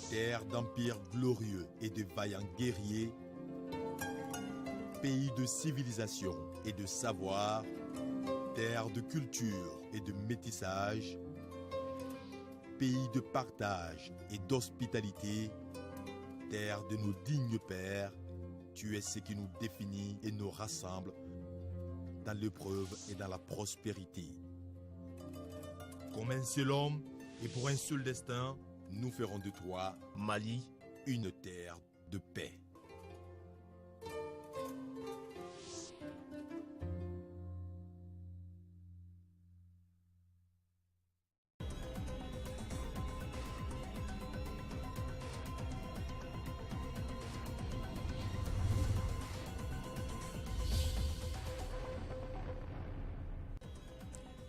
Terre d'empires glorieux et de vaillants guerriers, pays de civilisation et de savoir, terre de culture et de métissage, pays de partage et d'hospitalité, terre de nos dignes pères, tu es ce qui nous définit et nous rassemble dans l'épreuve et dans la prospérité. Comme un seul homme et pour un seul destin, nous ferons de toi, Mali, une terre de paix.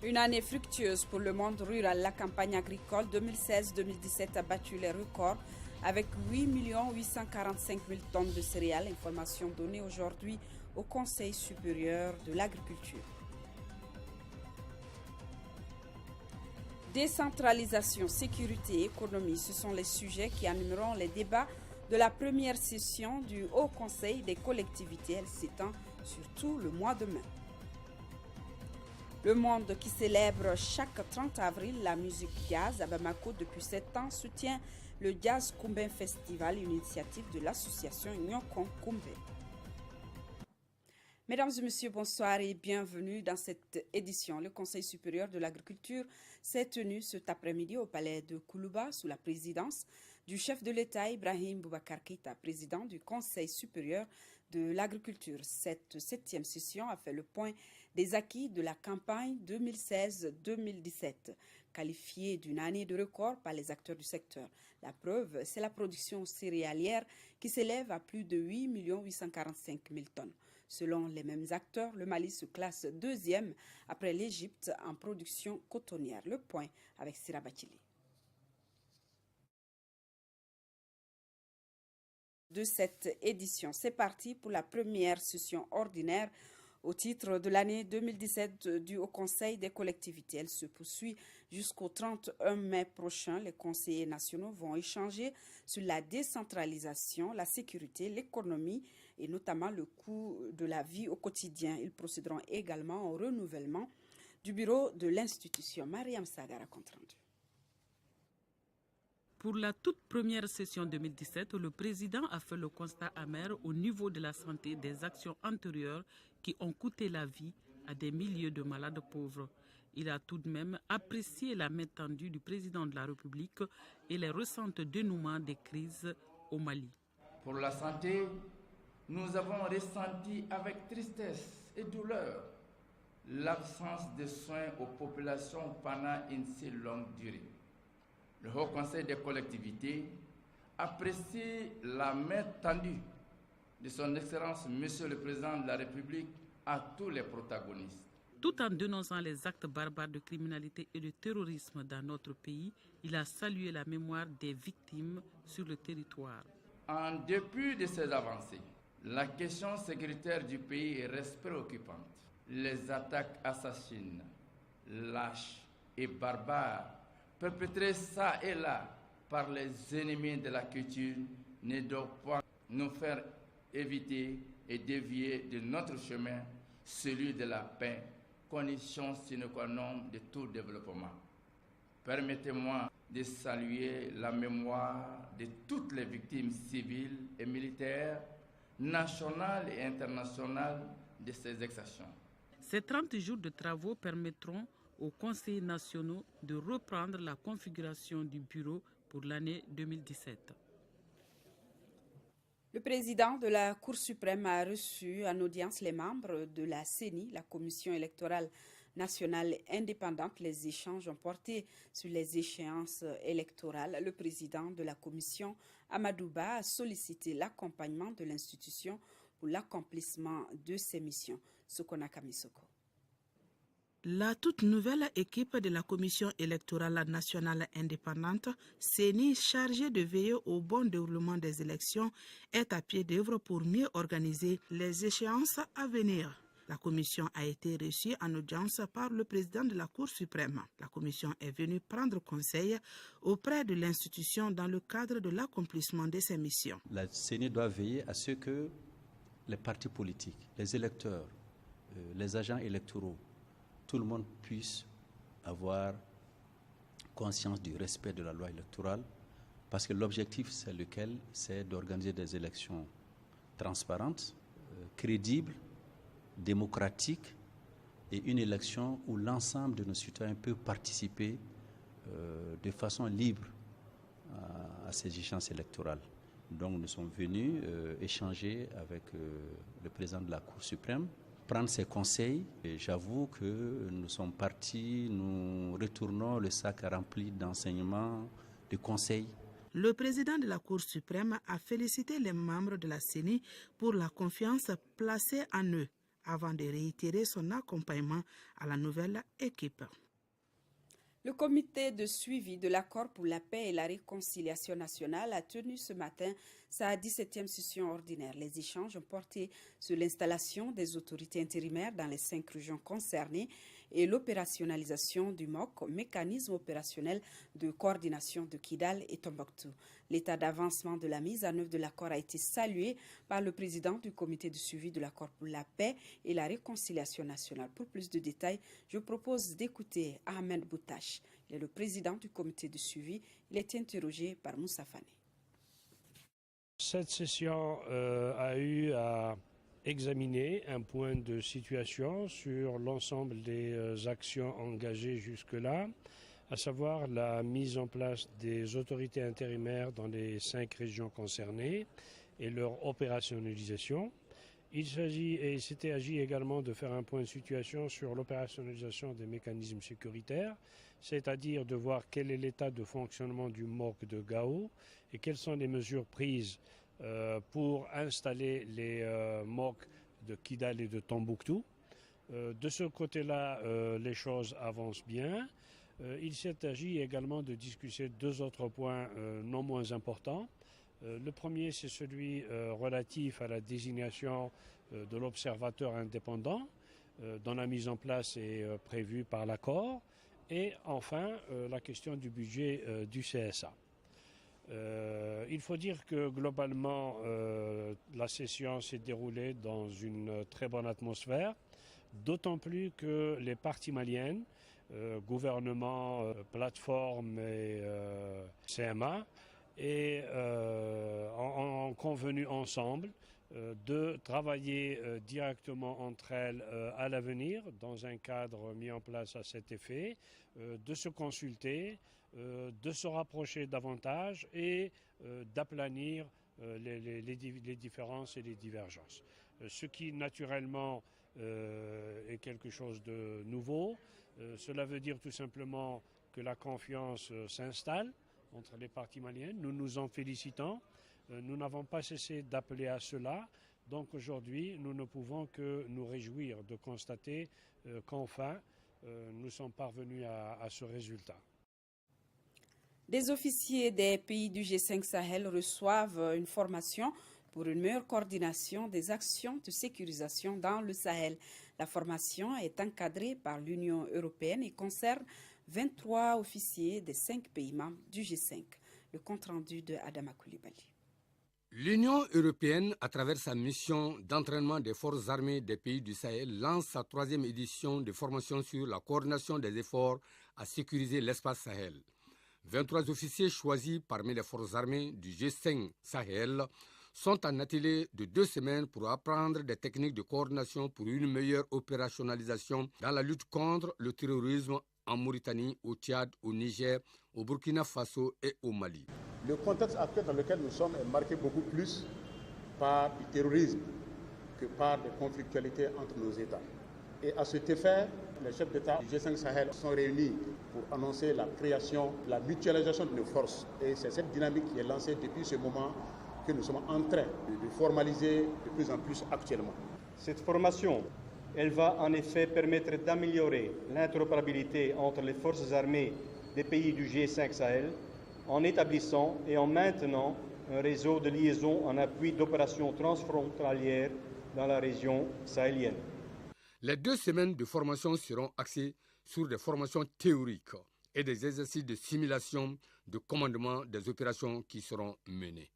Une année fructueuse pour le monde rural. La campagne agricole 2016-2017 a battu les records avec 8 845 000 tonnes de céréales. Information donnée aujourd'hui au Conseil supérieur de l'agriculture. Décentralisation, sécurité et économie, ce sont les sujets qui animeront les débats de la première session du Haut Conseil des collectivités. Elle s'étend sur tout le mois de mai. Le monde qui célèbre chaque 30 avril la musique jazz à Bamako depuis 7 ans soutient le Jazz Kumbé Festival, une initiative de l'association Nyokon Kumbé. Mesdames et messieurs, bonsoir et bienvenue dans cette édition. Le Conseil supérieur de l'agriculture s'est tenu cet après-midi au palais de Koulouba sous la présidence du chef de l'État Ibrahim Boubacar Keïta, président du Conseil supérieur de l'agriculture. Cette 7e session a fait le point des acquis de la campagne 2016-2017, qualifiée d'une année de record par les acteurs du secteur. La preuve, c'est la production céréalière qui s'élève à plus de 8 845 000 tonnes. Selon les mêmes acteurs, le Mali se classe 2e après l'Égypte en production cotonnière. Le point avec Sira Bachili. De cette édition, c'est parti pour la première session ordinaire au titre de l'année 2017 du Haut Conseil des collectivités. Elle se poursuit jusqu'au 31 mai prochain. Les conseillers nationaux vont échanger sur la décentralisation, la sécurité, l'économie et notamment le coût de la vie au quotidien. Ils procéderont également au renouvellement du bureau de l'institution. Mariam Sagara, compte rendu. Pour la toute première session 2017, le président a fait le constat amer au niveau de la santé des actions antérieures qui ont coûté la vie à des milliers de malades pauvres. Il a tout de même apprécié la main tendue du président de la République et les récents dénouements des crises au Mali. Pour la santé, nous avons ressenti avec tristesse et douleur l'absence de soins aux populations pendant une si longue durée. Le Haut Conseil des collectivités apprécie la main tendue de son Excellence, Monsieur le Président de la République, à tous les protagonistes. Tout en dénonçant les actes barbares de criminalité et de terrorisme dans notre pays, il a salué la mémoire des victimes sur le territoire. En dépit de ces avancées, la question sécuritaire du pays reste préoccupante. Les attaques assassines, lâches et barbares perpétrés ça et là par les ennemis de la culture ne doivent pas nous faire éviter et dévier de notre chemin, celui de la paix, condition sine qua non de tout développement. Permettez-moi de saluer la mémoire de toutes les victimes civiles et militaires, nationales et internationales de ces exactions. Ces 30 jours de travaux permettront aux conseillers nationaux de reprendre la configuration du bureau pour l'année 2017. Le président de la Cour suprême a reçu en audience les membres de la CENI, la Commission électorale nationale indépendante. Les échanges ont porté sur les échéances électorales. Le président de la commission, Amadou Ba, a sollicité l'accompagnement de l'institution pour l'accomplissement de ses missions. Sokona Kamisoko. La toute nouvelle équipe de la Commission électorale nationale indépendante, CENI, chargée de veiller au bon déroulement des élections, est à pied d'œuvre pour mieux organiser les échéances à venir. La commission a été reçue en audience par le président de la Cour suprême. La commission est venue prendre conseil auprès de l'institution dans le cadre de l'accomplissement de ses missions. La CENI doit veiller à ce que les partis politiques, les électeurs, les agents électoraux, tout le monde puisse avoir conscience du respect de la loi électorale, parce que l'objectif, c'est lequel? C'est d'organiser des élections transparentes, crédibles, démocratiques, et une élection où l'ensemble de nos citoyens peut participer de façon libre à ces échéances électorales. Donc nous sommes venus échanger avec le président de la Cour suprême, prendre ses conseils. Et j'avoue que nous sommes partis, nous retournons le sac rempli d'enseignements, de conseils. Le président de la Cour suprême a félicité les membres de la CENI pour la confiance placée en eux, avant de réitérer son accompagnement à la nouvelle équipe. Le comité de suivi de l'accord pour la paix et la réconciliation nationale a tenu ce matin sa 17e session ordinaire. Les échanges ont porté sur l'installation des autorités intérimaires dans les 5 régions concernées et l'opérationnalisation du MOC, mécanisme opérationnel de coordination de Kidal et Tombouctou. L'état d'avancement de la mise en œuvre de l'accord a été salué par le président du comité de suivi de l'accord pour la paix et la réconciliation nationale. Pour plus de détails, je propose d'écouter Ahmed Boutache. Il est le président du comité de suivi. Il est interrogé par Moussa Fane. Cette session a eu à examiner un point de situation sur l'ensemble des actions engagées jusque-là, à savoir la mise en place des autorités intérimaires dans les 5 régions concernées et leur opérationnalisation. Il s'était agi également de faire un point de situation sur l'opérationnalisation des mécanismes sécuritaires, c'est-à-dire de voir quel est l'état de fonctionnement du MOC de Gao et quelles sont les mesures prises pour installer les MOC de Kidal et de Tombouctou. De ce côté-là, les choses avancent bien. Il s'est agi également de discuter 2 autres points non moins importants. Le premier, c'est celui relatif à la désignation de l'observateur indépendant, dont la mise en place est prévue par l'accord. Et enfin, la question du budget du CSA. Il faut dire que globalement, la session s'est déroulée dans une très bonne atmosphère, d'autant plus que les parties maliennes, gouvernement, plateforme et CMA, ont convenu ensemble de travailler directement entre elles à l'avenir dans un cadre mis en place à cet effet, de se consulter, de se rapprocher davantage et d'aplanir les différences et les divergences. Ce qui naturellement est quelque chose de nouveau. Cela veut dire tout simplement que la confiance s'installe entre les parties maliennes. Nous nous en félicitons. Nous n'avons pas cessé d'appeler à cela. Donc aujourd'hui, nous ne pouvons que nous réjouir de constater qu'enfin, nous sommes parvenus à ce résultat. Des officiers des pays du G5 Sahel reçoivent une formation pour une meilleure coordination des actions de sécurisation dans le Sahel. La formation est encadrée par l'Union européenne et concerne 23 officiers des 5 pays membres du G5. Le compte-rendu de Adama Koulibaly. L'Union européenne, à travers sa mission d'entraînement des forces armées des pays du Sahel, lance sa 3e édition de formation sur la coordination des efforts à sécuriser l'espace Sahel. 23 officiers choisis parmi les forces armées du G5 Sahel sont en atelier de 2 semaines pour apprendre des techniques de coordination pour une meilleure opérationnalisation dans la lutte contre le terrorisme en Mauritanie, au Tchad, au Niger, au Burkina Faso et au Mali. Le contexte actuel dans lequel nous sommes est marqué beaucoup plus par du terrorisme que par des conflictualités entre nos États. Et à cet effet, les chefs d'État du G5 Sahel sont réunis pour annoncer la création, la mutualisation de nos forces. Et c'est cette dynamique qui est lancée depuis ce moment que nous sommes en train de formaliser de plus en plus actuellement. Cette formation, elle va en effet permettre d'améliorer l'interopérabilité entre les forces armées des pays du G5 Sahel en établissant et en maintenant un réseau de liaison en appui d'opérations transfrontalières dans la région sahélienne. Les 2 semaines de formation seront axées sur des formations théoriques et des exercices de simulation de commandement des opérations qui seront menées.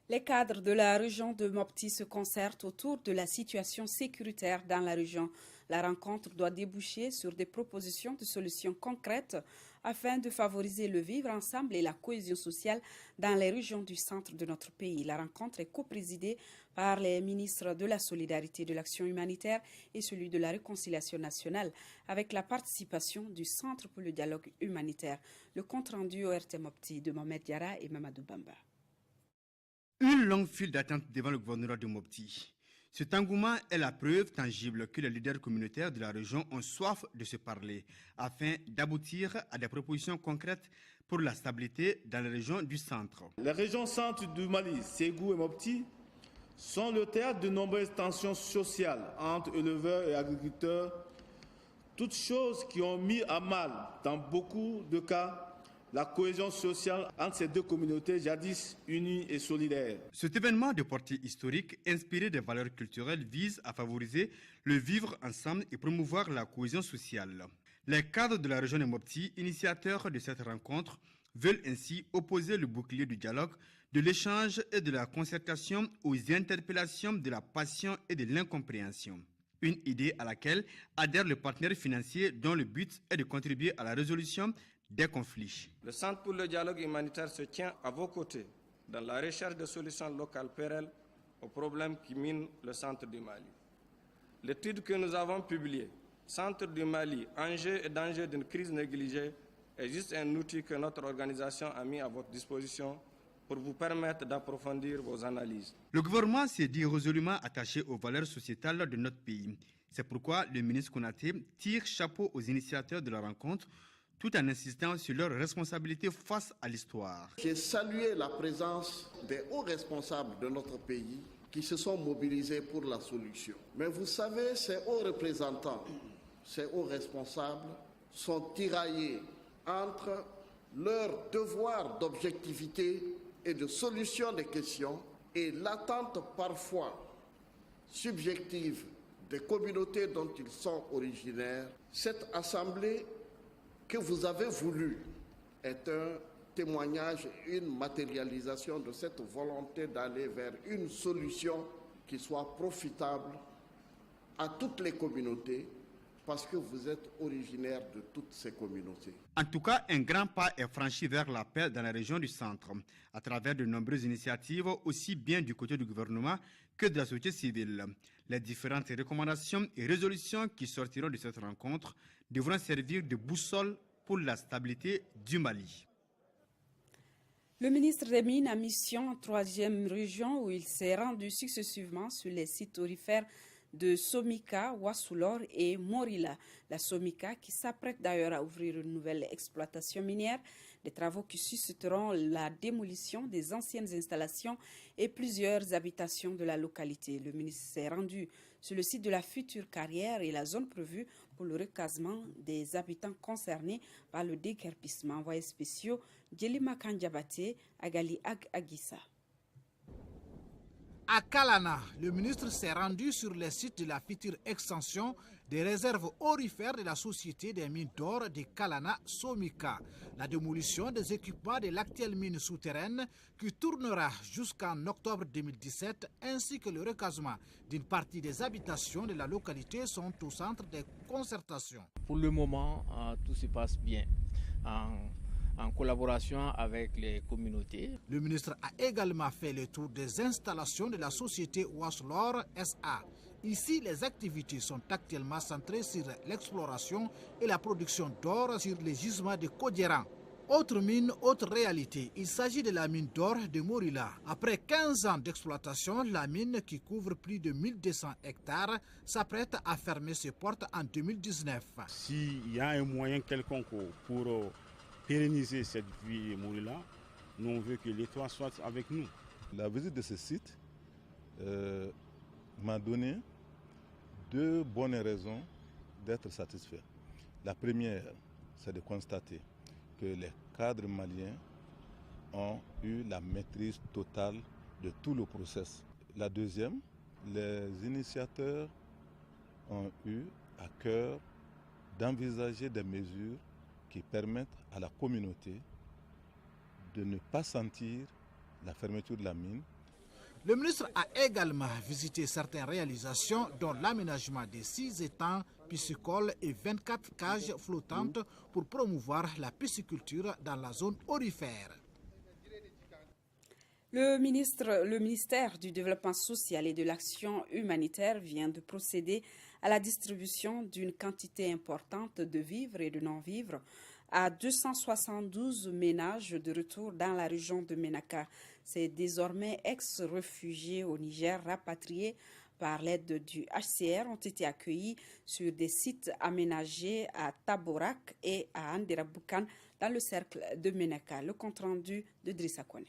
Les cadres de la région de Mopti se concertent autour de la situation sécuritaire dans la région. La rencontre doit déboucher sur des propositions de solutions concrètes afin de favoriser le vivre ensemble et la cohésion sociale dans les régions du centre de notre pays. La rencontre est coprésidée par les ministres de la Solidarité et de l'Action humanitaire et celui de la Réconciliation nationale avec la participation du Centre pour le dialogue humanitaire. Le compte-rendu au RT Mopti de Mohamed Diarra et Mamadou Bamba. Une longue file d'attente devant le gouvernorat de Mopti. Cet engouement est la preuve tangible que les leaders communautaires de la région ont soif de se parler afin d'aboutir à des propositions concrètes pour la stabilité dans les régions du centre. Les régions centre du Mali, Ségou et Mopti, sont le théâtre de nombreuses tensions sociales entre éleveurs et agriculteurs, toutes choses qui ont mis à mal, dans beaucoup de cas, la cohésion sociale entre ces 2 communautés jadis unies et solidaires. Cet événement de portée historique, inspiré des valeurs culturelles, vise à favoriser le vivre ensemble et promouvoir la cohésion sociale. Les cadres de la région de Mopti, initiateurs de cette rencontre, veulent ainsi opposer le bouclier du dialogue, de l'échange et de la concertation aux interpellations de la passion et de l'incompréhension. Une idée à laquelle adhèrent les partenaires financiers dont le but est de contribuer à la résolution des conflits. Le Centre pour le dialogue humanitaire se tient à vos côtés dans la recherche de solutions locales pérennes aux problèmes qui minent le centre du Mali. L'étude que nous avons publiée, Centre du Mali, enjeux et dangers d'une crise négligée, est juste un outil que notre organisation a mis à votre disposition pour vous permettre d'approfondir vos analyses. Le gouvernement s'est dit résolument attaché aux valeurs sociétales de notre pays. C'est pourquoi le ministre Konaté tire chapeau aux initiateurs de la rencontre tout en insistant sur leurs responsabilités face à l'histoire. J'ai salué la présence des hauts responsables de notre pays qui se sont mobilisés pour la solution. Mais vous savez, ces hauts représentants, ces hauts responsables sont tiraillés entre leur devoir d'objectivité et de solution des questions et l'attente parfois subjective des communautés dont ils sont originaires. Cette assemblée que vous avez voulu est un témoignage, une matérialisation de cette volonté d'aller vers une solution qui soit profitable à toutes les communautés parce que vous êtes originaire de toutes ces communautés. En tout cas, un grand pas est franchi vers la paix dans la région du centre, à travers de nombreuses initiatives, aussi bien du côté du gouvernement que de la société civile. Les différentes recommandations et résolutions qui sortiront de cette rencontre devront servir de boussole pour la stabilité du Mali. Le ministre des Mines a mission en 3e région où il s'est rendu successivement sur les sites aurifères de Somika, Wassoulor et Morila. La Somika qui s'apprête d'ailleurs à ouvrir une nouvelle exploitation minière, des travaux qui susciteront la démolition des anciennes installations et plusieurs habitations de la localité. Le ministre s'est rendu sur le site de la future carrière et la zone prévue pour le recasement des habitants concernés par le déguerpissement. Envoyés spéciaux Djelima Kandjabate, Agali Ag Agissa. À Kalana, le ministre s'est rendu sur les sites de la future extension des réserves aurifères de la Société des mines d'or de Kalana Somika. La démolition des équipements de l'actuelle mine souterraine qui tournera jusqu'en octobre 2017 ainsi que le recasement d'une partie des habitations de la localité sont au centre des concertations. Pour le moment, tout se passe bien. En collaboration avec les communautés. Le ministre a également fait le tour des installations de la société Wassoulor SA. Ici, les activités sont actuellement centrées sur l'exploration et la production d'or sur les gisements de Kodjeran. Autre mine, autre réalité. Il s'agit de la mine d'or de Morila. Après 15 ans d'exploitation, la mine qui couvre plus de 1200 hectares s'apprête à fermer ses portes en 2019. S'il y a un moyen quelconque pour pérenniser cette vie Morila, nous on veut que l'État soit avec nous. La visite de ce site m'a donné 2 bonnes raisons d'être satisfait. La première, c'est de constater que les cadres maliens ont eu la maîtrise totale de tout le processus. La deuxième, les initiateurs ont eu à cœur d'envisager des mesures qui permettent à la communauté de ne pas sentir la fermeture de la mine. Le ministre a également visité certaines réalisations dont l'aménagement des 6 étangs piscicoles et 24 cages flottantes pour promouvoir la pisciculture dans la zone aurifère. Le ministère du Développement social et de l'Action humanitaire vient de procéder à la distribution d'une quantité importante de vivres et de non-vivres à 272 ménages de retour dans la région de Ménaka. Ces désormais ex-réfugiés au Niger rapatriés par l'aide du HCR ont été accueillis sur des sites aménagés à Taborak et à Andiraboukan dans le cercle de Ménaka. Le compte-rendu de Drissa Kone.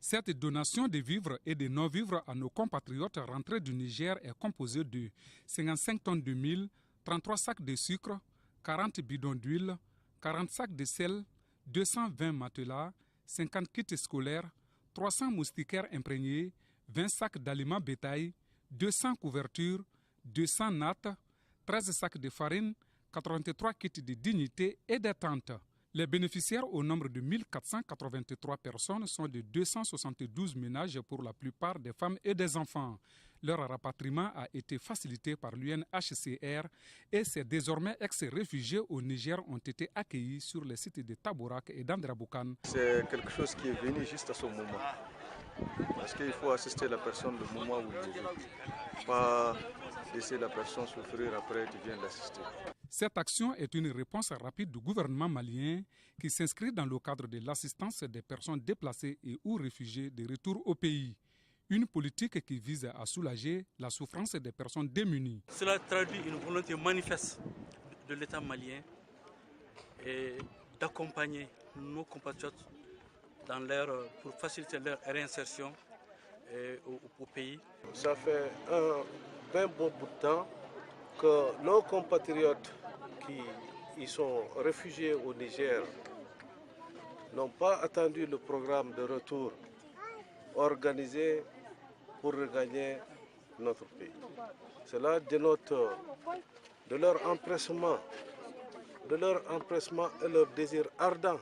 Cette donation de vivres et de non-vivres à nos compatriotes rentrés du Niger est composée de 55 tonnes de mil, 33 sacs de sucre, 40 bidons d'huile, 40 sacs de sel, 220 matelas, 50 kits scolaires, 300 moustiquaires imprégnés, 20 sacs d'aliments bétail, 200 couvertures, 200 nattes, 13 sacs de farine, 83 kits de dignité et des tentes. Les bénéficiaires au nombre de 1483 personnes sont de 272 ménages pour la plupart des femmes et des enfants. Leur rapatriement a été facilité par l'UNHCR et ces désormais ex-réfugiés au Niger ont été accueillis sur les sites de Taborak et d'Andraboukan. C'est quelque chose qui est venu juste à ce moment. Parce qu'il faut assister la personne le moment où il est. Pas laisser la personne souffrir après tu viens l'assister. Cette action est une réponse rapide du gouvernement malien qui s'inscrit dans le cadre de l'assistance des personnes déplacées et ou réfugiées de retour au pays. Une politique qui vise à soulager la souffrance des personnes démunies. Cela traduit une volonté manifeste de l'État malien et d'accompagner nos compatriotes pour faciliter leur réinsertion au pays. Ça fait un bien bon bout de temps que nos compatriotes qui sont réfugiés au Niger n'ont pas attendu le programme de retour organisé pour regagner notre pays. Cela dénote de leur empressement et leur désir ardent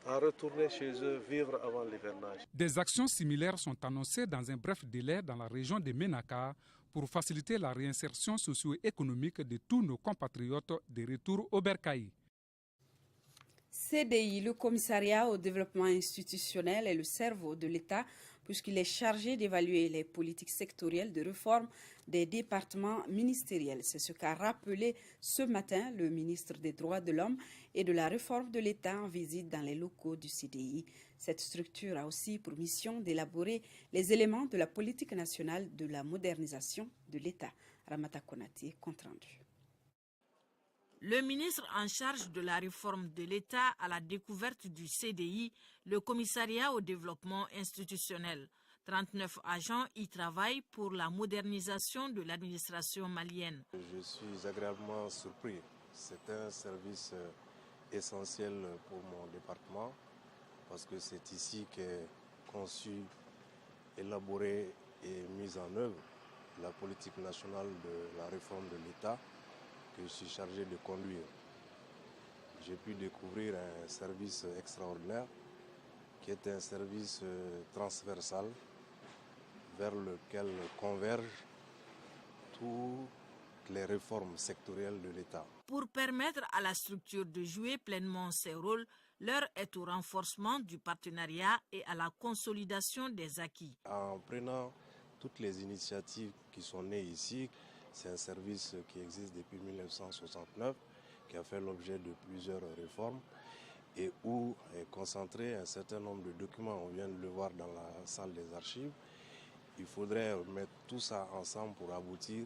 à retourner chez eux vivre avant l'hivernage. Des actions similaires sont annoncées dans un bref délai dans la région de Ménaka pour faciliter la réinsertion socio-économique de tous nos compatriotes de retour au Bercail. CDI, le commissariat au développement institutionnel, est le cerveau de l'État puisqu'il est chargé d'évaluer les politiques sectorielles de réforme des départements ministériels. C'est ce qu'a rappelé ce matin le ministre des Droits de l'Homme et de la Réforme de l'État en visite dans les locaux du CDI. Cette structure a aussi pour mission d'élaborer les éléments de la politique nationale de la modernisation de l'État. Ramata Konati, compte rendu. Le ministre en charge de la réforme de l'État à la découverte du CDI, le commissariat au développement institutionnel. 39 agents y travaillent pour la modernisation de l'administration malienne. Je suis agréablement surpris. C'est un service essentiel pour mon département parce que c'est ici qu'est conçue, élaborée et mise en œuvre la politique nationale de la réforme de l'État que je suis chargé de conduire. J'ai pu découvrir un service extraordinaire qui est un service transversal vers lequel convergent toutes les réformes sectorielles de l'État. Pour permettre à la structure de jouer pleinement ses rôles, l'heure est au renforcement du partenariat et à la consolidation des acquis. En prenant toutes les initiatives qui sont nées ici, c'est un service qui existe depuis 1969, qui a fait l'objet de plusieurs réformes et où est concentré un certain nombre de documents. On vient de le voir dans la salle des archives. Il faudrait mettre tout ça ensemble pour aboutir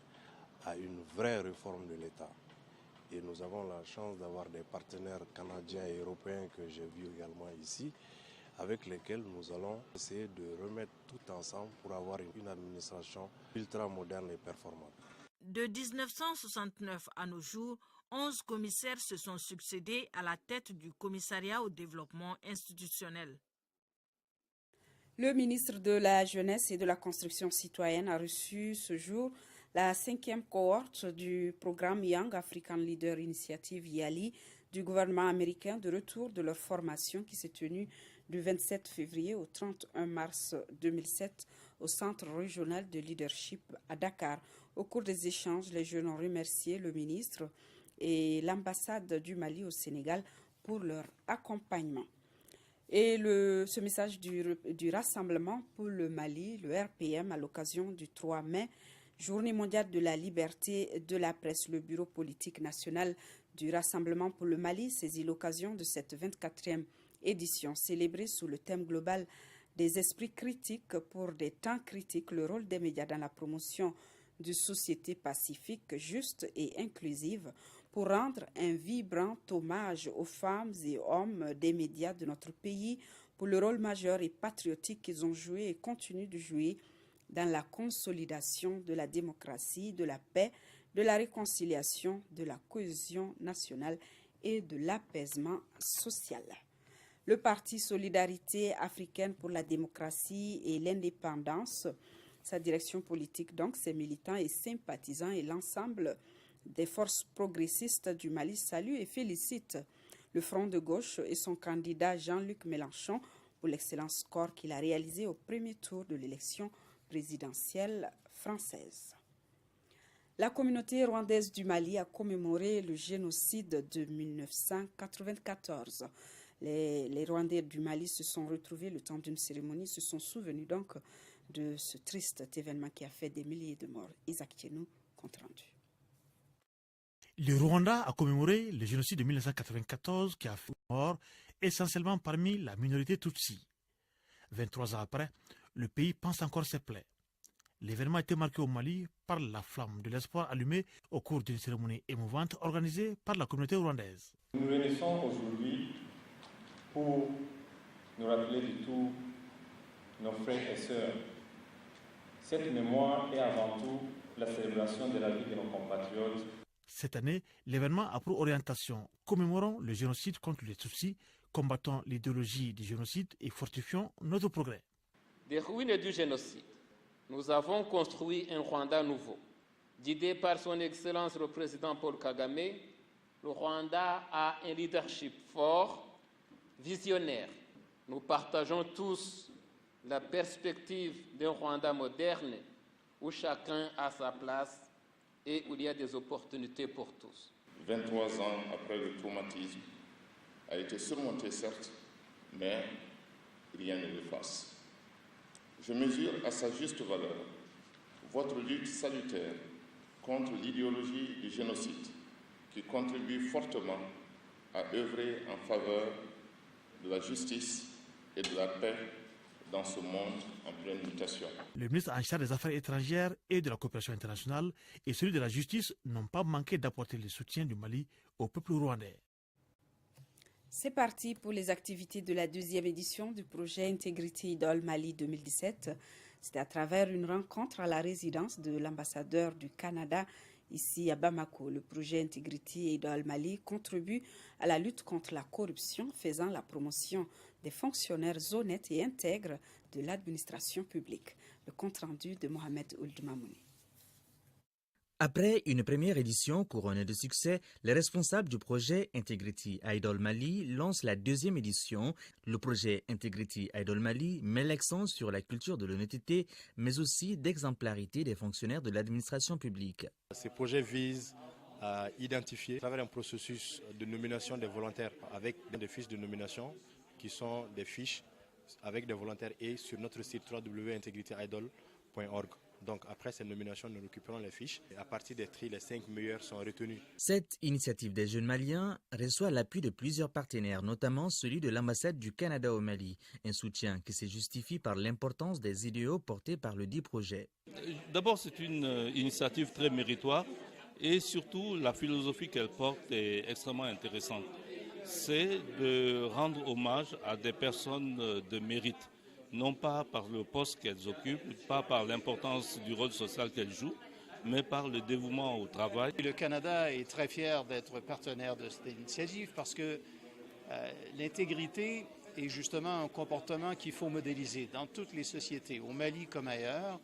à une vraie réforme de l'État. Et nous avons la chance d'avoir des partenaires canadiens et européens que j'ai vus également ici, avec lesquels nous allons essayer de remettre tout ensemble pour avoir une administration ultra moderne et performante. De 1969 à nos jours, 11 commissaires se sont succédés à la tête du commissariat au développement institutionnel. Le ministre de la Jeunesse et de la Construction citoyenne a reçu ce jour La 5e cohorte du programme Young African Leader Initiative YALI du gouvernement américain de retour de leur formation qui s'est tenue du 27 février au 31 mars 2007 au Centre régional de leadership à Dakar. Au cours des échanges, les jeunes ont remercié le ministre et l'ambassade du Mali au Sénégal pour leur accompagnement. Et ce message du Rassemblement pour le Mali, le RPM, à l'occasion du 3 mai, Journée mondiale de la liberté de la presse, le Bureau politique national du Rassemblement pour le Mali saisit l'occasion de cette 24e édition célébrée sous le thème global des esprits critiques pour des temps critiques, le rôle des médias dans la promotion d'une société pacifique, juste et inclusive, pour rendre un vibrant hommage aux femmes et hommes des médias de notre pays pour le rôle majeur et patriotique qu'ils ont joué et continuent de jouer dans la consolidation de la démocratie, de la paix, de la réconciliation, de la cohésion nationale et de l'apaisement social. Le Parti Solidarité africaine pour la démocratie et l'indépendance, sa direction politique, donc ses militants et sympathisants et l'ensemble des forces progressistes du Mali saluent et félicitent le Front de gauche et son candidat Jean-Luc Mélenchon pour l'excellent score qu'il a réalisé au premier tour de l'élection présidentielle française. La communauté rwandaise du Mali a commémoré le génocide de 1994. Les Rwandais du Mali se sont retrouvés le temps d'une cérémonie, se sont souvenus donc de ce triste événement qui a fait des milliers de morts. Isaac Tienou, compte rendu. Le Rwanda a commémoré le génocide de 1994 qui a fait mort essentiellement parmi la minorité Tutsi. 23 ans après, le pays pense encore ses plaies. L'événement a été marqué au Mali par la flamme de l'espoir allumée au cours d'une cérémonie émouvante organisée par la communauté rwandaise. Nous nous réunissons aujourd'hui pour nous rappeler de tous nos frères et sœurs. Cette mémoire est avant tout la célébration de la vie de nos compatriotes. Cette année, l'événement a pour orientation commémorons le génocide contre les Tutsis, combattons l'idéologie du génocide et fortifions notre progrès. Des ruines du génocide, nous avons construit un Rwanda nouveau. Guidé par son Excellence le Président Paul Kagame, le Rwanda a un leadership fort, visionnaire. Nous partageons tous la perspective d'un Rwanda moderne où chacun a sa place et où il y a des opportunités pour tous. 23 ans après le traumatisme a été surmonté certes, mais rien ne l'efface. Je mesure à sa juste valeur votre lutte salutaire contre l'idéologie du génocide qui contribue fortement à œuvrer en faveur de la justice et de la paix dans ce monde en pleine mutation. Le ministre en charge des Affaires étrangères et de la coopération internationale et celui de la justice n'ont pas manqué d'apporter le soutien du Mali au peuple rwandais. C'est parti pour les activités de la 2e édition du projet Integrity Idol Mali 2017. C'était à travers une rencontre à la résidence de l'ambassadeur du Canada ici à Bamako. Le projet Integrity Idol Mali contribue à la lutte contre la corruption, faisant la promotion des fonctionnaires honnêtes et intègres de l'administration publique. Le compte-rendu de Mohamed Ould Mamouni. Après une première édition couronnée de succès, les responsables du projet Integrity Idol Mali lancent la 2e édition. Le projet Integrity Idol Mali met l'accent sur la culture de l'honnêteté, mais aussi d'exemplarité des fonctionnaires de l'administration publique. Ces projets visent à identifier, à travers un processus de nomination des volontaires, avec des fiches de nomination qui sont des fiches avec des volontaires et sur notre site www.integrityidol.org. Donc après cette nomination, nous récupérons les fiches et à partir des tri, les 5 meilleurs sont retenus. Cette initiative des jeunes maliens reçoit l'appui de plusieurs partenaires, notamment celui de l'ambassade du Canada au Mali. Un soutien qui se justifie par l'importance des idéaux portés par le dit projet. D'abord, c'est une initiative très méritoire et surtout la philosophie qu'elle porte est extrêmement intéressante. C'est de rendre hommage à des personnes de mérite. Non pas par le poste qu'elles occupent, pas par l'importance du rôle social qu'elles jouent, mais par le dévouement au travail. Le Canada est très fier d'être partenaire de cette initiative parce que l'intégrité est justement un comportement qu'il faut modéliser dans toutes les sociétés, au Mali comme ailleurs.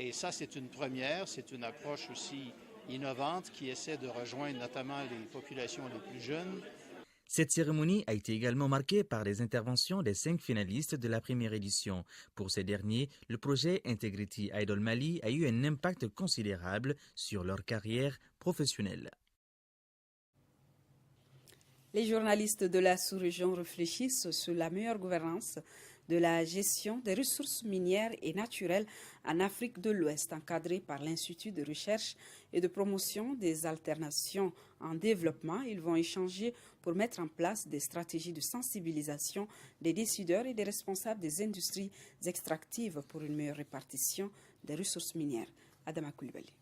Et ça, c'est une première, c'est une approche aussi innovante qui essaie de rejoindre notamment les populations les plus jeunes. Cette cérémonie a été également marquée par les interventions des 5 finalistes de la première édition. Pour ces derniers, le projet Integrity Idol Mali a eu un impact considérable sur leur carrière professionnelle. Les journalistes de la sous-région réfléchissent sur la meilleure gouvernance de la gestion des ressources minières et naturelles en Afrique de l'Ouest, encadré par l'Institut de recherche et de promotion des alternations en développement. Ils vont échanger pour mettre en place des stratégies de sensibilisation des décideurs et des responsables des industries extractives pour une meilleure répartition des ressources minières. Adama Koulibaly.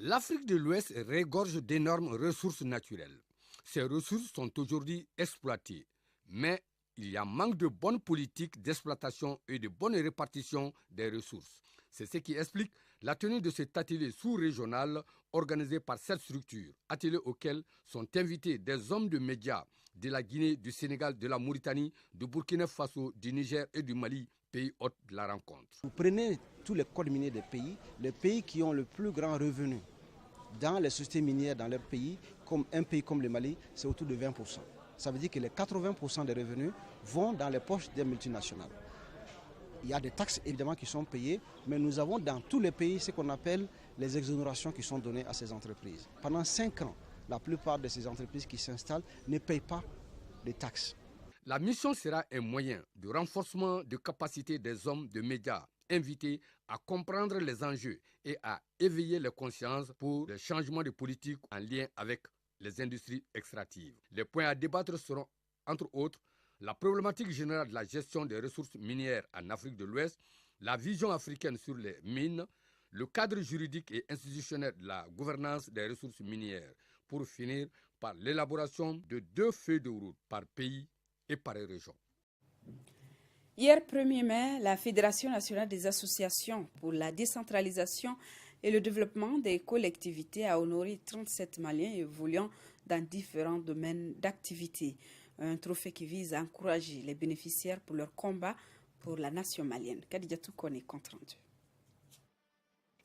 L'Afrique de l'Ouest regorge d'énormes ressources naturelles. Ces ressources sont aujourd'hui exploitées, mais il y a manque de bonnes politiques d'exploitation et de bonne répartition des ressources. C'est ce qui explique la tenue de cet atelier sous-régional organisé par cette structure, atelier auquel sont invités des hommes de médias de la Guinée, du Sénégal, de la Mauritanie, du Burkina Faso, du Niger et du Mali, pays hôtes de la rencontre. Vous prenez tous les codes miniers des les pays qui ont le plus grand revenu dans les sociétés minières dans leur pays, comme un pays comme le Mali, c'est autour de 20%. Ça veut dire que les 80% des revenus vont dans les poches des multinationales. Il y a des taxes évidemment qui sont payées, mais nous avons dans tous les pays ce qu'on appelle les exonérations qui sont données à ces entreprises. Pendant 5 ans, la plupart de ces entreprises qui s'installent ne payent pas de taxes. La mission sera un moyen de renforcement de capacité des hommes de médias invités à comprendre les enjeux et à éveiller les consciences pour le changement de politique en lien avec les industries extractives. Les points à débattre seront, entre autres, la problématique générale de la gestion des ressources minières en Afrique de l'Ouest, la vision africaine sur les mines, le cadre juridique et institutionnel de la gouvernance des ressources minières, pour finir par l'élaboration de 2 feuilles de route par pays et par région. Hier 1er mai, la Fédération nationale des associations pour la décentralisation et le développement des collectivités a honoré 37 Maliens évoluant dans différents domaines d'activité. Un trophée qui vise à encourager les bénéficiaires pour leur combat pour la nation malienne. Kadidiatou Kone, compte rendu.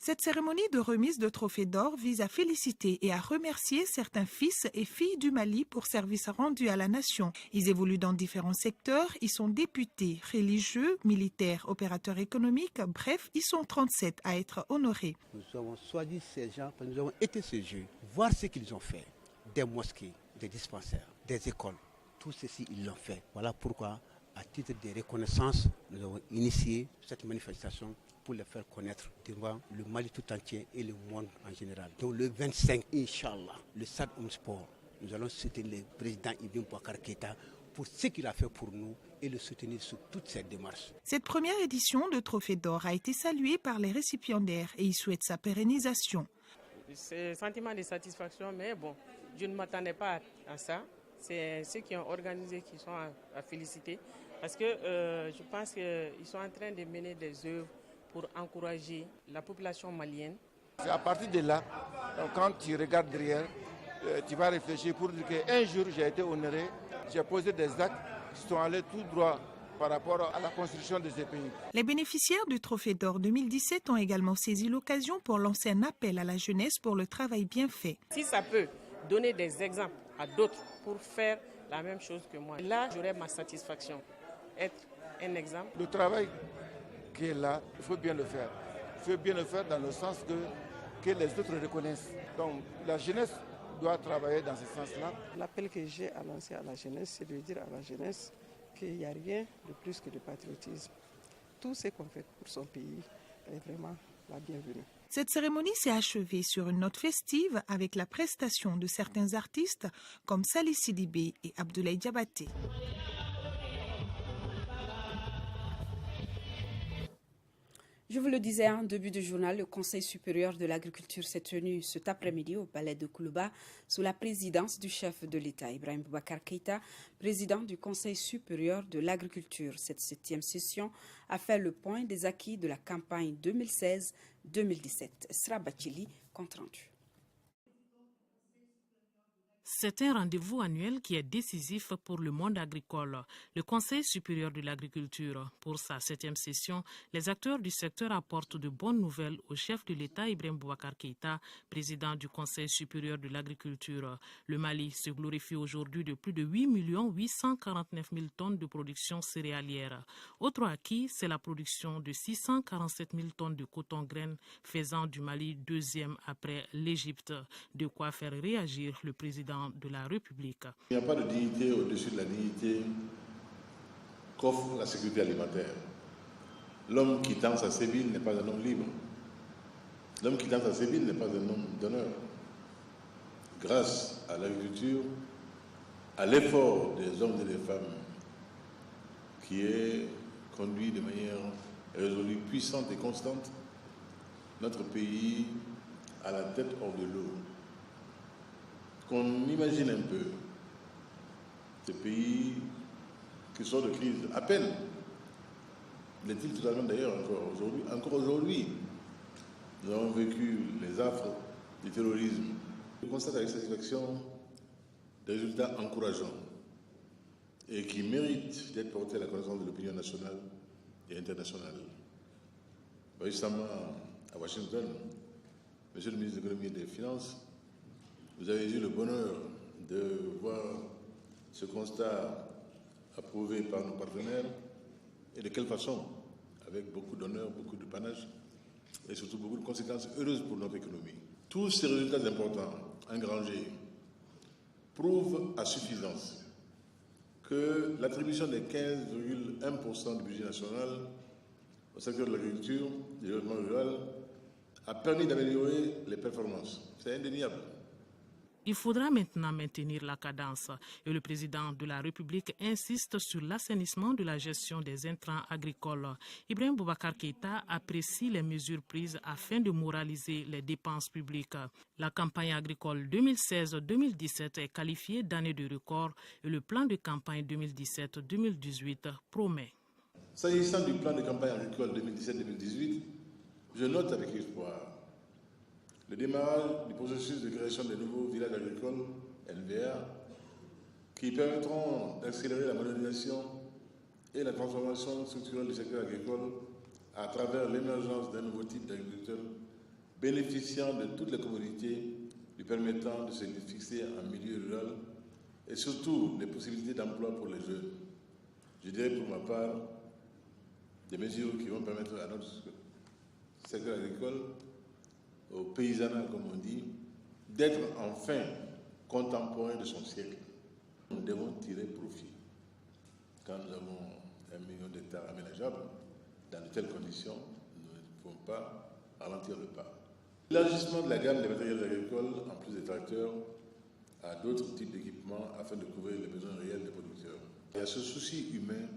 Cette cérémonie de remise de trophées d'or vise à féliciter et à remercier certains fils et filles du Mali pour services rendus à la nation. Ils évoluent dans différents secteurs, ils sont députés, religieux, militaires, opérateurs économiques, bref, ils sont 37 à être honorés. Nous avons choisi ces gens parce que nous avons été ces jeux, voir ce qu'ils ont fait, des mosquées, des dispensaires, des écoles, tout ceci ils l'ont fait. Voilà pourquoi, à titre de reconnaissance, nous avons initié cette manifestation pour les faire connaître devant le Mali tout entier et le monde en général. Donc le 25, Inch'Allah, le Stade Omnisport, nous allons soutenir le président Ibrahim Boubacar Keïta pour ce qu'il a fait pour nous et le soutenir sur toute cette démarche. Cette première édition de Trophée d'or a été saluée par les récipiendaires et ils souhaitent sa pérennisation. C'est un sentiment de satisfaction, mais bon, je ne m'attendais pas à ça. C'est ceux qui ont organisé qui sont à féliciter parce que je pense qu'ils sont en train de mener des œuvres pour encourager la population malienne. C'est à partir de là, quand tu regardes derrière, tu vas réfléchir pour dire qu'un jour j'ai été honoré, j'ai posé des actes qui sont allés tout droit par rapport à la construction de ces pays. Les bénéficiaires du Trophée d'or 2017 ont également saisi l'occasion pour lancer un appel à la jeunesse pour le travail bien fait. Si ça peut donner des exemples à d'autres pour faire la même chose que moi, là j'aurai ma satisfaction, être un exemple. Le travail qui est là, il faut bien le faire. Il faut bien le faire dans le sens que les autres reconnaissent. Donc la jeunesse doit travailler dans ce sens-là. L'appel que j'ai à lancer à la jeunesse, c'est de dire à la jeunesse qu'il n'y a rien de plus que du patriotisme. Tout ce qu'on fait pour son pays est vraiment la bienvenue. Cette cérémonie s'est achevée sur une note festive avec la prestation de certains artistes comme Salih Sidibé et Abdoulaye Diabaté. Je vous le disais en début du journal, le Conseil supérieur de l'agriculture s'est tenu cet après-midi au palais de Koulouba sous la présidence du chef de l'État, Ibrahim Boubacar Keïta, président du Conseil supérieur de l'agriculture. Cette 7e session a fait le point des acquis de la campagne 2016-2017. Sra Bachili, compte rendu. C'est un rendez-vous annuel qui est décisif pour le monde agricole. Le Conseil supérieur de l'agriculture, pour sa 7e session, les acteurs du secteur apportent de bonnes nouvelles au chef de l'État Ibrahim Boubacar Keïta, président du Conseil supérieur de l'agriculture. Le Mali se glorifie aujourd'hui de plus de 8 849 000 tonnes de production céréalière. Autre acquis, c'est la production de 647 000 tonnes de coton-graines, faisant du Mali deuxième après l'Égypte. De quoi faire réagir le président de la République. Il n'y a pas de dignité au-dessus de la dignité qu'offre la sécurité alimentaire. L'homme qui tend sa sébile n'est pas un homme libre. L'homme qui tend sa sébile n'est pas un homme d'honneur. Grâce à l'agriculture, à l'effort des hommes et des femmes qui est conduit de manière résolue, puissante et constante, notre pays a la tête hors de l'eau. Qu'on imagine un peu ce pays qui sort de crise, à peine, l'est-il totalement d'ailleurs encore aujourd'hui, nous avons vécu les affres du terrorisme. Je constate avec satisfaction des résultats encourageants et qui méritent d'être portés à la connaissance de l'opinion nationale et internationale. Récemment, à Washington, Monsieur le ministre de l'Économie et des Finances, vous avez eu le bonheur de voir ce constat approuvé par nos partenaires et de quelle façon, avec beaucoup d'honneur, beaucoup de panache et surtout beaucoup de conséquences heureuses pour notre économie. Tous ces résultats importants engrangés prouvent à suffisance que l'attribution des 15,1% du budget national au secteur de l'agriculture et du développement rural a permis d'améliorer les performances. C'est indéniable. Il faudra maintenant maintenir la cadence et le président de la République insiste sur l'assainissement de la gestion des intrants agricoles. Ibrahim Boubacar Keïta apprécie les mesures prises afin de moraliser les dépenses publiques. La campagne agricole 2016-2017 est qualifiée d'année de record et le plan de campagne 2017-2018 promet. S'agissant du plan de campagne agricole 2017-2018, je note avec espoir le démarrage du processus de création des nouveaux villages agricoles, NVA, qui permettront d'accélérer la modernisation et la transformation structurelle du secteur agricole à travers l'émergence d'un nouveau type d'agriculteurs bénéficiant de toutes les commodités lui permettant de se fixer en milieu rural et surtout des possibilités d'emploi pour les jeunes. Je dirais pour ma part des mesures qui vont permettre à notre secteur agricole, au paysanat, comme on dit, d'être enfin contemporain de son siècle. Nous devons tirer profit. Quand nous avons 1 million d'hectares aménageables, dans de telles conditions, nous ne pouvons pas ralentir le pas. L'élargissement de la gamme des matériels agricoles, en plus des tracteurs, à d'autres types d'équipements afin de couvrir les besoins réels des producteurs. Il y a ce souci humain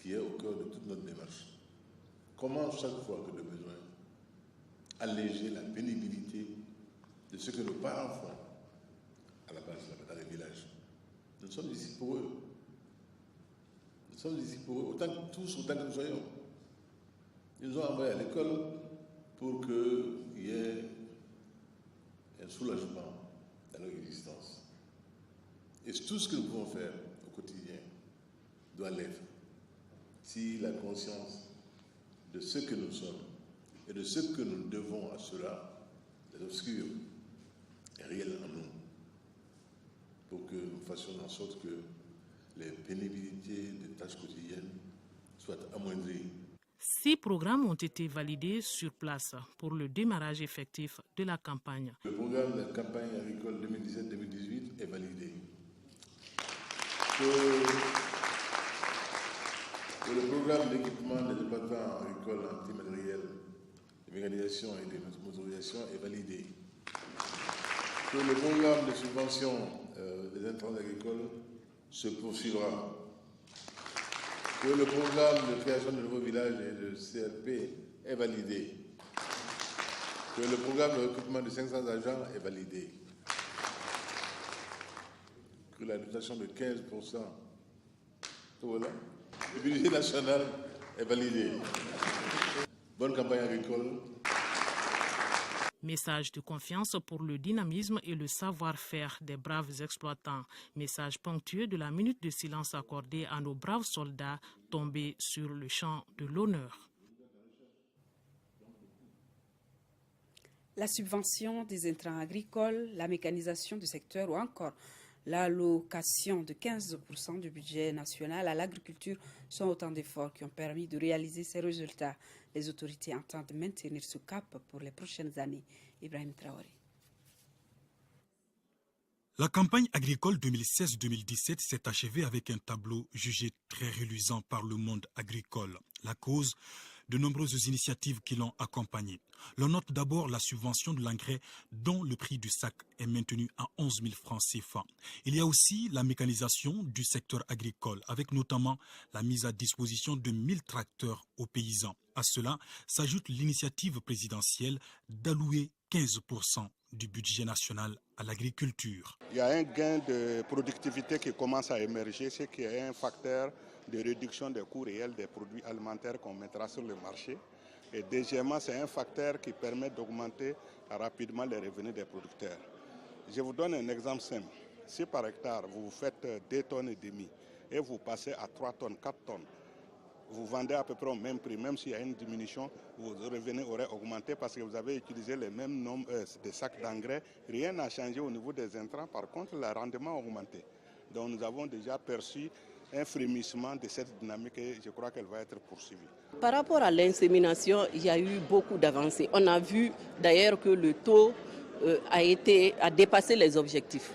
qui est au cœur de toute notre démarche. Comment, chaque fois que de besoin, alléger la pénibilité de ce que nos parents font à la base, dans les villages. Nous sommes ici pour eux. Nous sommes ici pour eux, autant que nous soyons. Ils nous ont envoyés à l'école pour qu'il y ait un soulagement dans leur existence. Et tout ce que nous pouvons faire au quotidien doit l'être. Si la conscience de ce que nous sommes et de ce que nous devons à cela, est obscure, est réelle en nous, pour que nous fassions en sorte que les pénibilités des tâches quotidiennes soient amoindries. 6 programmes ont été validés sur place pour le démarrage effectif de la campagne. Le programme de campagne agricole 2017-2018 est validé. Que le programme d'équipement des départements agricoles antimatériels, de mécanisation et de motorisation est validé. Que le programme de subvention des intrants agricoles se poursuivra. Que le programme de création de nouveaux villages et de CRP est validé. Que le programme de recrutement de 500 agents est validé. Que la dotation de 15% du budget national est validé. Bonne campagne agricole. Message de confiance pour le dynamisme et le savoir-faire des braves exploitants. Message ponctueux de la minute de silence accordée à nos braves soldats tombés sur le champ de l'honneur. La subvention des intrants agricoles, la mécanisation du secteur ou encore l'allocation de 15% du budget national à l'agriculture sont autant d'efforts qui ont permis de réaliser ces résultats. Les autorités entendent maintenir ce cap pour les prochaines années. Ibrahim Traoré. La campagne agricole 2016-2017 s'est achevée avec un tableau jugé très reluisant par le monde agricole. La cause, de nombreuses initiatives qui l'ont accompagné. L'on note d'abord la subvention de l'engrais dont le prix du sac est maintenu à 11 000 francs CFA. Il y a aussi la mécanisation du secteur agricole avec notamment la mise à disposition de 1000 tracteurs aux paysans. À cela s'ajoute l'initiative présidentielle d'allouer 15% du budget national à l'agriculture. Il y a un gain de productivité qui commence à émerger, ce qui est un facteur de réduction des coûts réels des produits alimentaires qu'on mettra sur le marché. Et deuxièmement, c'est un facteur qui permet d'augmenter rapidement les revenus des producteurs. Je vous donne un exemple simple. Si par hectare, vous faites 2,5 tonnes et vous passez à 3 tonnes, 4 tonnes, vous vendez à peu près au même prix, même s'il y a une diminution, vos revenus auraient augmenté parce que vous avez utilisé le même nombre de sacs d'engrais. Rien n'a changé au niveau des intrants, par contre, le rendement a augmenté. Donc nous avons déjà perçu un frémissement de cette dynamique et je crois qu'elle va être poursuivie. Par rapport à l'insémination, il y a eu beaucoup d'avancées. On a vu d'ailleurs que le taux a dépassé les objectifs.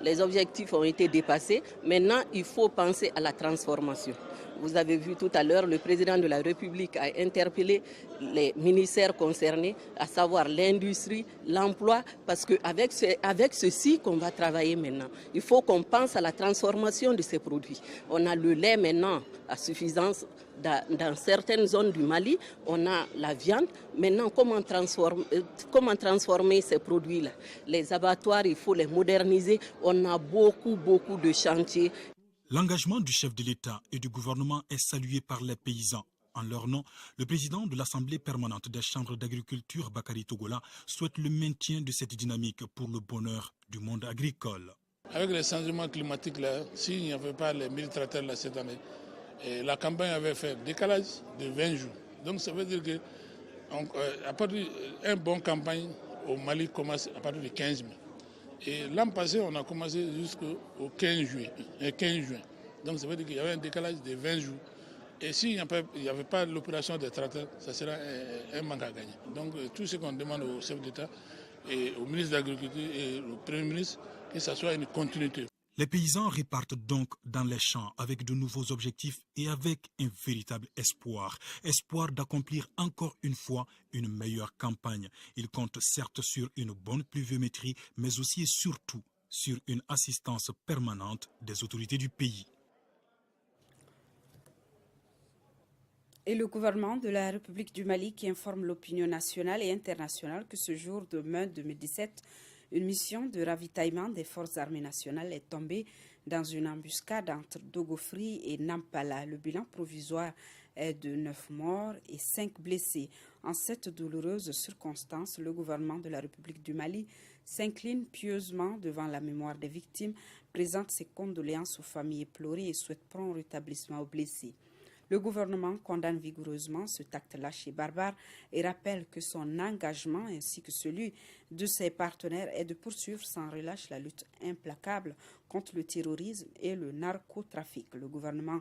Les objectifs ont été dépassés. Maintenant, il faut penser à la transformation. Vous avez vu tout à l'heure, le président de la République a interpellé les ministères concernés, à savoir l'industrie, l'emploi, parce qu'avec ceci qu'on va travailler maintenant. Il faut qu'on pense à la transformation de ces produits. On a le lait maintenant à suffisance dans certaines zones du Mali, on a la viande. Maintenant, comment transformer ces produits-là? Les abattoirs, il faut les moderniser. On a beaucoup de chantiers. L'engagement du chef de l'État et du gouvernement est salué par les paysans. En leur nom, le président de l'Assemblée permanente des chambres d'agriculture, Bakary Togola, souhaite le maintien de cette dynamique pour le bonheur du monde agricole. Avec les changements climatiques, s'il n'y avait pas les 1000 tracteurs cette année, la campagne avait fait un décalage de 20 jours. Donc ça veut dire qu'une bonne campagne au Mali commence à partir du 15 mai. Et l'an passé, on a commencé jusqu'au 15 juin. Donc ça veut dire qu'il y avait un décalage de 20 jours. Et s'il n'y avait pas l'opération des tracteurs, ça sera un manque à gagner. Donc tout ce qu'on demande au chef d'État et au ministre de l'Agriculture et au Premier ministre, que ça soit une continuité. Les paysans repartent donc dans les champs avec de nouveaux objectifs et avec un véritable espoir. Espoir d'accomplir encore une fois une meilleure campagne. Ils comptent certes sur une bonne pluviométrie, mais aussi et surtout sur une assistance permanente des autorités du pays. Et le gouvernement de la République du Mali qui informe l'opinion nationale et internationale que ce jour de mai 2017, une mission de ravitaillement des forces armées nationales est tombée dans une embuscade entre Dogofri et Nampala. Le bilan provisoire est de 9 morts et 5 blessés. En cette douloureuse circonstance, le gouvernement de la République du Mali s'incline pieusement devant la mémoire des victimes, présente ses condoléances aux familles éplorées et souhaite prompt rétablissement aux blessés. Le gouvernement condamne vigoureusement cet acte lâche et barbare et rappelle que son engagement ainsi que celui de ses partenaires est de poursuivre sans relâche la lutte implacable contre le terrorisme et le narcotrafic. Le gouvernement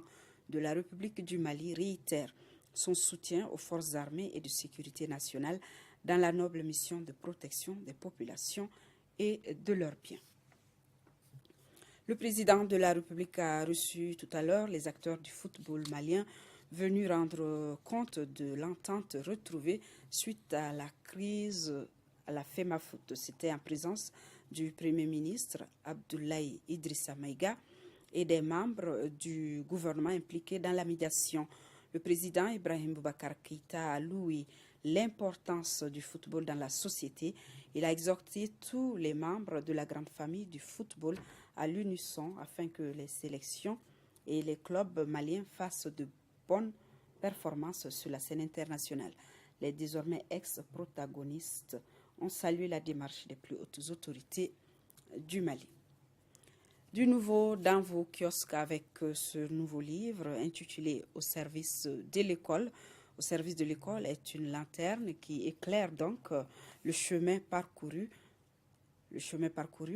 de la République du Mali réitère son soutien aux forces armées et de sécurité nationale dans la noble mission de protection des populations et de leurs biens. Le président de la République a reçu tout à l'heure les acteurs du football malien venus rendre compte de l'entente retrouvée suite à la crise à la FEMAFOOT. C'était en présence du Premier ministre Abdoulaye Idrissa Maïga et des membres du gouvernement impliqués dans la médiation. Le président Ibrahim Boubacar Keïta a loué l'importance du football dans la société. Il a exhorté tous les membres de la grande famille du football à l'unisson afin que les sélections et les clubs maliens fassent de bonnes performances sur la scène internationale. Les désormais ex-protagonistes On salue la démarche des plus hautes autorités du Mali. Du nouveau dans vos kiosques avec ce nouveau livre intitulé « Au service de l'école ». Au service de l'école est une lanterne qui éclaire donc le chemin parcouru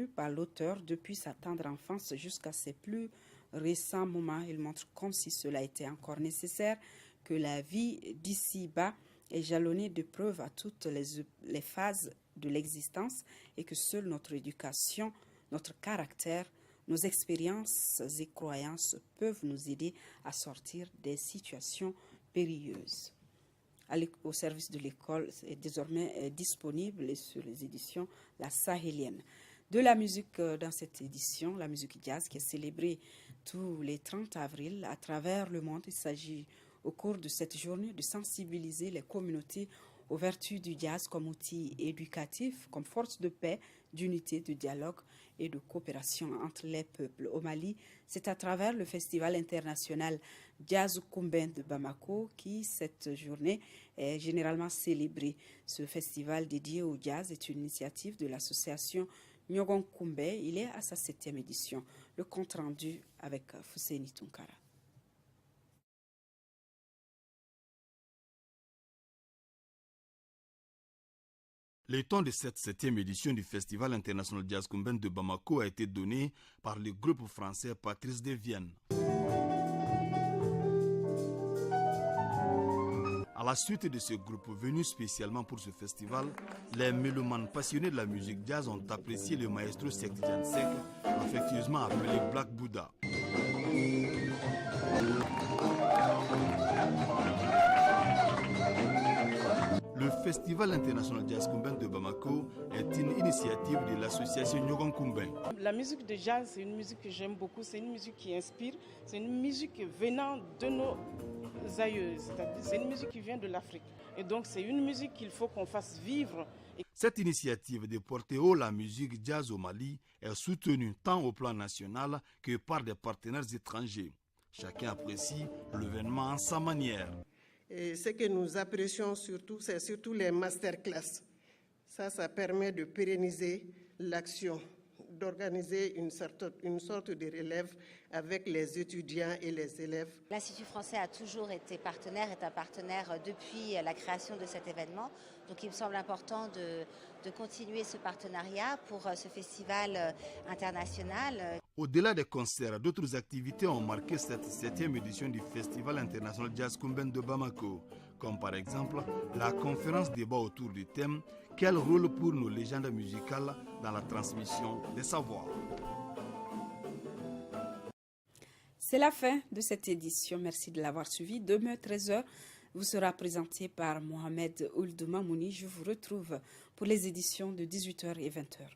par l'auteur depuis sa tendre enfance jusqu'à ses plus récents moments. Il montre comme si cela était encore nécessaire que la vie d'ici-bas est jalonnée de preuves à toutes les phases de l'existence et que seule notre éducation, notre caractère, nos expériences et croyances peuvent nous aider à sortir des situations périlleuses. Au service de l'école est désormais disponible sur les éditions La Sahélienne. De la musique dans cette édition, la musique jazz qui est célébrée tous les 30 avril à travers le monde. Il s'agit au cours de cette journée de sensibiliser les communautés aux vertus du jazz comme outil éducatif, comme force de paix, d'unité, de dialogue et de coopération entre les peuples. Au Mali, c'est à travers le Festival international Jazz Koumben de Bamako qui, cette journée, est généralement célébrée. Ce festival dédié au jazz est une initiative de l'association Nyogon Koumbe. Il est à sa 7e édition. Le compte rendu avec Fousseini Tunkara. Le temps de cette 7e édition du Festival international Jazz Koumben de Bamako a été donné par le groupe français Patrice de Vienne. À la suite de ce groupe venu spécialement pour ce festival, les mélomanes passionnés de la musique jazz ont apprécié le maestro Sekti Jansek, affectueusement appelé Black Buddha. Le Festival international Jazz Koumben de Bamako est une initiative de l'association Nyogon Koumben. La musique de jazz, c'est une musique que j'aime beaucoup, c'est une musique qui inspire, c'est une musique venant de nos aïeux, c'est une musique qui vient de l'Afrique. Et donc c'est une musique qu'il faut qu'on fasse vivre. Cette initiative de porter haut la musique jazz au Mali est soutenue tant au plan national que par des partenaires étrangers. Chacun apprécie l'événement à sa manière. Et ce que nous apprécions surtout, c'est surtout les masterclass. Ça permet de pérenniser l'action, d'organiser une sorte de relève avec les étudiants et les élèves. L'Institut français a toujours été partenaire, est un partenaire depuis la création de cet événement. Donc il me semble important de continuer ce partenariat pour ce festival international. Au-delà des concerts, d'autres activités ont marqué cette 7e édition du Festival international Jazz Koumben de Bamako, comme par exemple la conférence débat autour du thème « Quel rôle pour nos légendes musicales dans la transmission des savoirs ?» C'est la fin de cette édition. Merci de l'avoir suivi. Demain, 13h, vous sera présenté par Mohamed Ould Mamouni. Je vous retrouve pour les éditions de 18h et 20h.